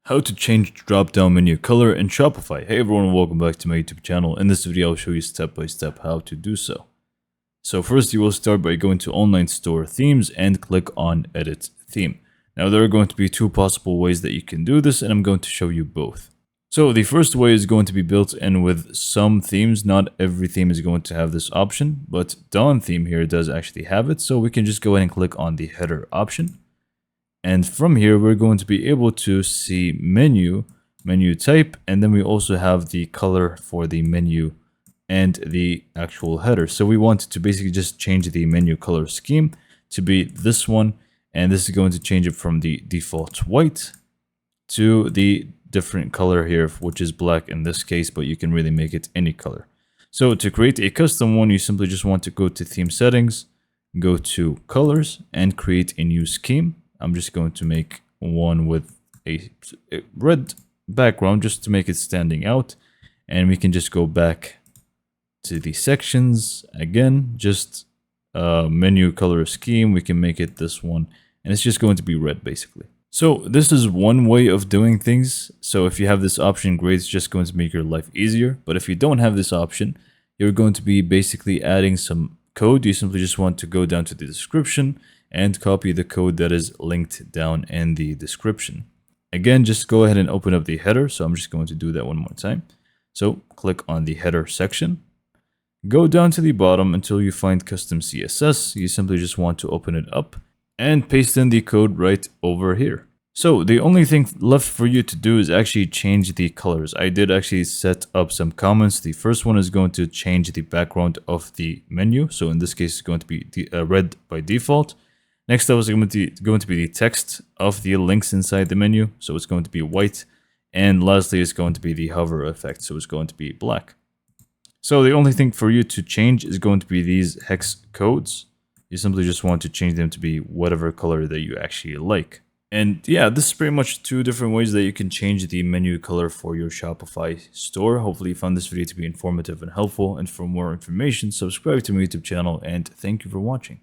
How to change drop-down menu color in Shopify. Hey everyone, welcome back to my YouTube channel. In this video, I'll show you step by step how to do so. So first, you will start by going to Online Store Themes and click on Edit Theme. Now there are going to be two possible ways that you can do this, and I'm going to show you both. So the first way is going to be built in with some themes. Not every theme is going to have this option, but Dawn theme here does actually have it. So we can just go ahead and click on the header option. And from here, we're going to be able to see menu type, and then we also have the color for the menu and the actual header. So we want to basically just change the menu color scheme to be this one, and this is going to change it from the default white to the different color here, which is black in this case, but you can really make it any color. So to create a custom one, you simply just want to go to theme settings, go to colors, and create a new scheme. I'm just going to make one with a red background just to make it standing out. And we can just go back to the sections again, just menu color scheme. We can make it this one, and it's just going to be red basically. So this is one way of doing things. So if you have this option, great, it's just going to make your life easier. But if you don't have this option, you're going to be basically adding some code. You simply just want to go down to the description and copy the code that is linked down in the description. Again, just go ahead and open up the header. So I'm just going to do that one more time. So click on the header section. Go down to the bottom until you find custom CSS. You simply just want to open it up and paste in the code right over here. So the only thing left for you to do is actually change the colors. I did actually set up some comments. The first one is going to change the background of the menu. So in this case, it's going to be red by default. Next up is going to be the text of the links inside the menu. So it's going to be white. And lastly, it's going to be the hover effect. So it's going to be black. So the only thing for you to change is going to be these hex codes. You simply just want to change them to be whatever color that you actually like. And yeah, this is pretty much two different ways that you can change the menu color for your Shopify store. Hopefully you found this video to be informative and helpful. And for more information, subscribe to my YouTube channel, and thank you for watching.